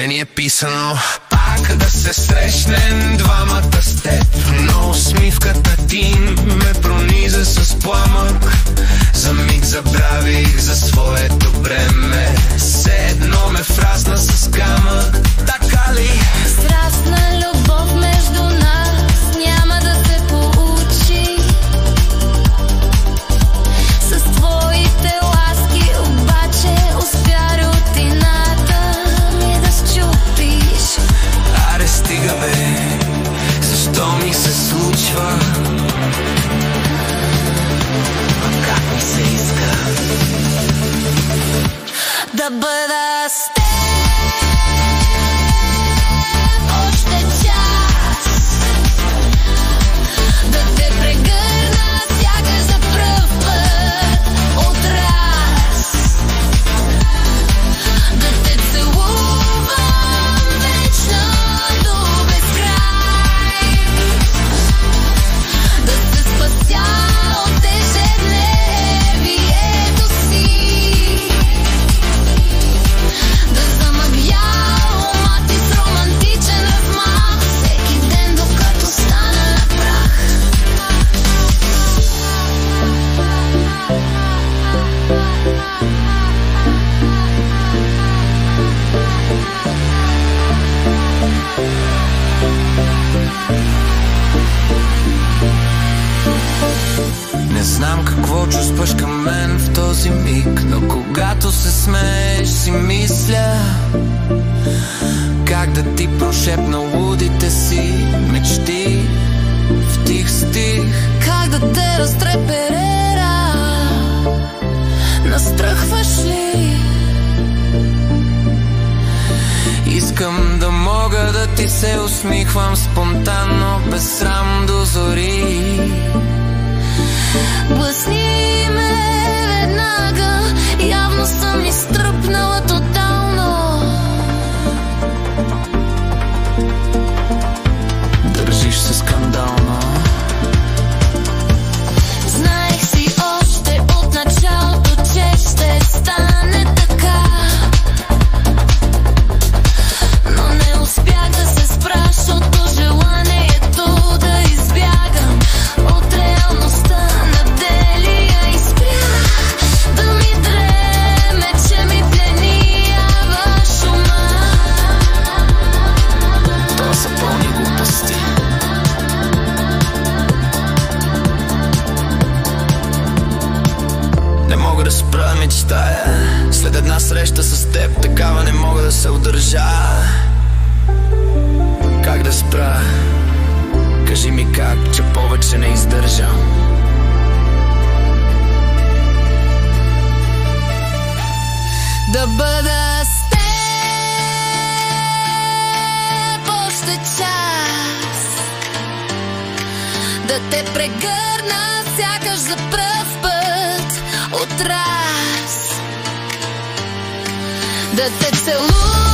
не ни е писано пак да се срещнем двамата с теб, но усмивката ти ме прониза с пламък. За миг забравих за своето бреме, все едно ме фрасна с камък. Така ли? Страстна любов между нас няма да се получи. С твоите ласки обаче успя рутината ми да счупиш. Аре стига бе, защо ми се случва? А как ми се иска да бъда с теб още час, да те прегърна сякаш за пръв път от раз, да те целувам вечно до безкрай, да се спася от ежедневието си, да замъгля ума ти с романтичен размах всеки ден, докато стана на прах. Не знам какво чувстваш към мен в този миг, но когато се смееш си мисля как да ти прошепна лудите си мечти в тих стих. Как да те разтреперера, настръхваш ли? Искам да мога да ти се усмихвам спонтанно, без срам до зори. Блъсни ме веднага, явно съм изтръпнала тотално. Държиш се скандално. Знаех си още от началото, че ще стане така, но не успях да се спра, защото желанието да избягам от реалността наделия и спрях да ми дреме, че ми пленява шума. Това са пълни глупости. Не мога да спра мечтая след една среща с теб, такава не мога да се удържа. Как да спра? Кажи ми как, че повече не издържам. Да бъда с теб още час, да те прегърна сякаш за пръв път от раз, да те целувам